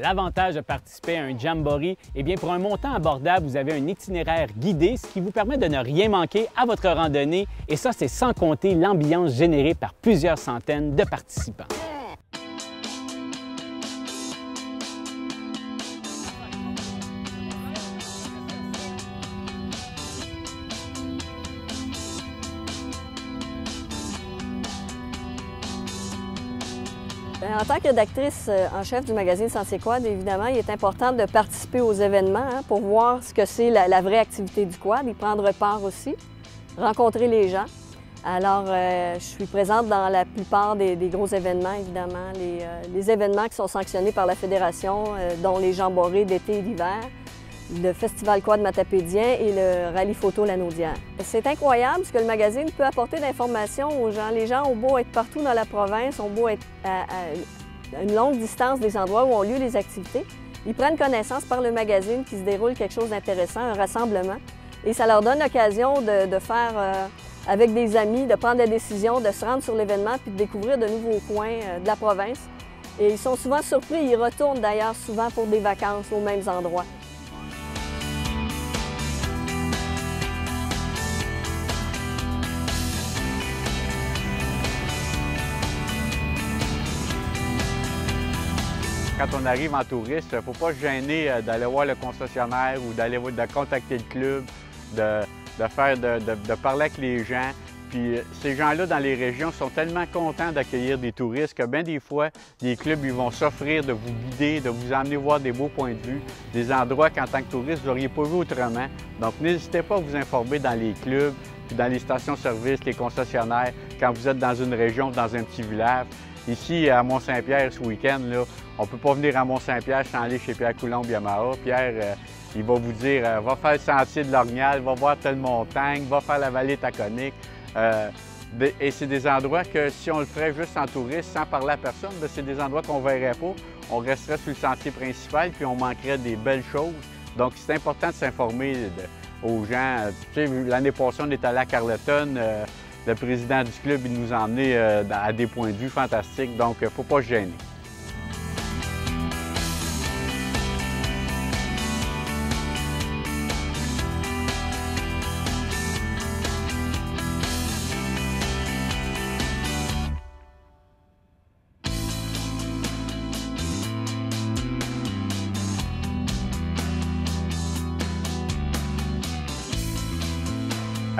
L'avantage de participer à un jamboree, eh bien pour un montant abordable, vous avez un itinéraire guidé, ce qui vous permet de ne rien manquer à votre randonnée. Et ça, c'est sans compter l'ambiance générée par plusieurs centaines de participants. En tant que rédactrice en chef du magazine Sentier Quad, évidemment, il est important de participer aux événements pour voir ce que c'est la vraie activité du quad, y prendre part aussi, rencontrer les gens. Alors, je suis présente dans la plupart des gros événements, évidemment, les événements qui sont sanctionnés par la Fédération, dont les jamborees d'été et d'hiver, le Festival Quad Matapédien et le Rallye Photo Lanaudière. C'est incroyable ce que le magazine peut apporter d'informations aux gens. Les gens ont beau être partout dans la province, ont beau être à une longue distance des endroits où ont lieu les activités. Ils prennent connaissance par le magazine qu'il se déroule quelque chose d'intéressant, un rassemblement. Et ça leur donne l'occasion de faire, avec des amis, de prendre des décisions, de se rendre sur l'événement puis de découvrir de nouveaux coins de la province. Et ils sont souvent surpris, ils retournent d'ailleurs souvent pour des vacances aux mêmes endroits. Quand on arrive en touriste, il ne faut pas se gêner d'aller voir le concessionnaire ou de contacter le club, de parler avec les gens. Puis ces gens-là dans les régions sont tellement contents d'accueillir des touristes que bien des fois, les clubs ils vont s'offrir de vous guider, de vous emmener voir des beaux points de vue, des endroits qu'en tant que touriste, vous n'auriez pas vu autrement. Donc n'hésitez pas à vous informer dans les clubs, puis dans les stations-service, les concessionnaires, quand vous êtes dans une région, dans un petit village. Ici, à Mont-Saint-Pierre, ce week-end, on ne peut pas venir à Mont-Saint-Pierre sans aller chez Pierre Coulombe Yamaha. Pierre, il va vous dire, va faire le sentier de l'Orignal, va voir telle montagne, va faire la vallée Taconic. Et c'est des endroits que si on le ferait juste en touriste, sans parler à personne, c'est des endroits qu'on ne verrait pas. On resterait sur le sentier principal, puis on manquerait des belles choses. Donc, c'est important de s'informer aux gens. Tu sais, l'année passée, on est allé à Carleton. Le président du club, il nous a emmenés à des points de vue fantastiques, donc il ne faut pas se gêner.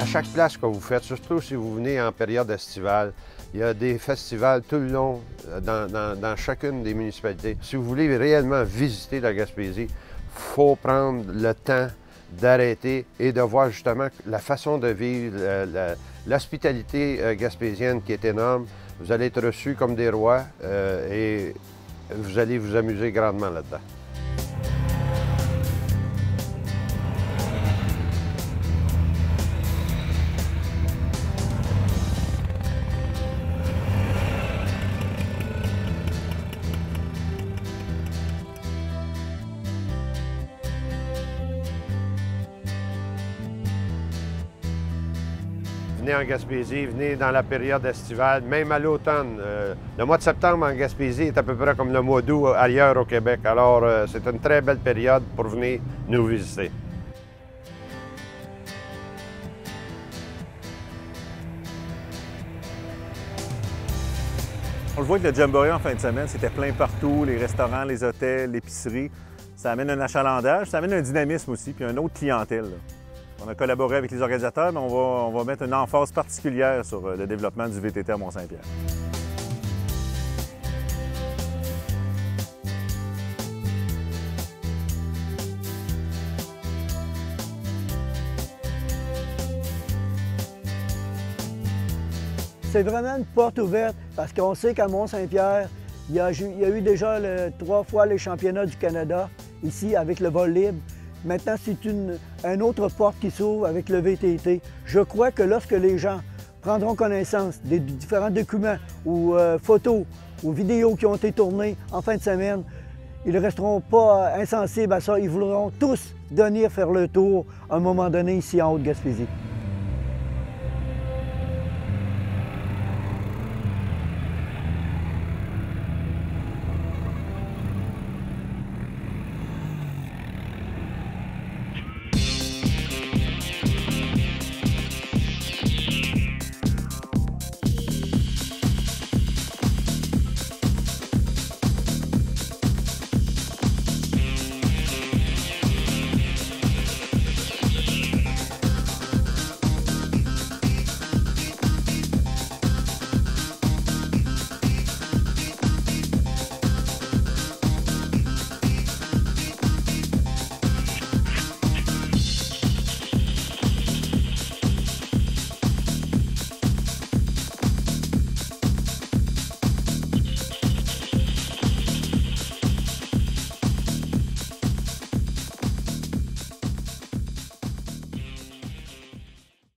À chaque place que vous faites, surtout si vous venez en période estivale, il y a des festivals tout le long dans chacune des municipalités. Si vous voulez réellement visiter la Gaspésie, il faut prendre le temps d'arrêter et de voir justement la façon de vivre, l'hospitalité gaspésienne qui est énorme. Vous allez être reçus comme des rois et vous allez vous amuser grandement là-dedans. Venez en Gaspésie, venez dans la période estivale, même à l'automne. Le mois de septembre en Gaspésie est à peu près comme le mois d'août ailleurs au Québec. Alors, c'est une très belle période pour venir nous visiter. On le voit que le Jamboree en fin de semaine, c'était plein partout, les restaurants, les hôtels, l'épicerie. Ça amène un achalandage, ça amène un dynamisme aussi, puis une autre clientèle. On a collaboré avec les organisateurs, mais on va mettre une emphase particulière sur le développement du VTT à Mont-Saint-Pierre. C'est vraiment une porte ouverte parce qu'on sait qu'à Mont-Saint-Pierre, il y a eu déjà 3 fois les championnats du Canada, ici avec le vol libre. Maintenant, c'est une autre porte qui s'ouvre avec le VTT. Je crois que lorsque les gens prendront connaissance des différents documents ou photos ou vidéos qui ont été tournées en fin de semaine, ils ne resteront pas insensibles à ça. Ils voudront tous venir faire le tour à un moment donné ici en Haute-Gaspésie.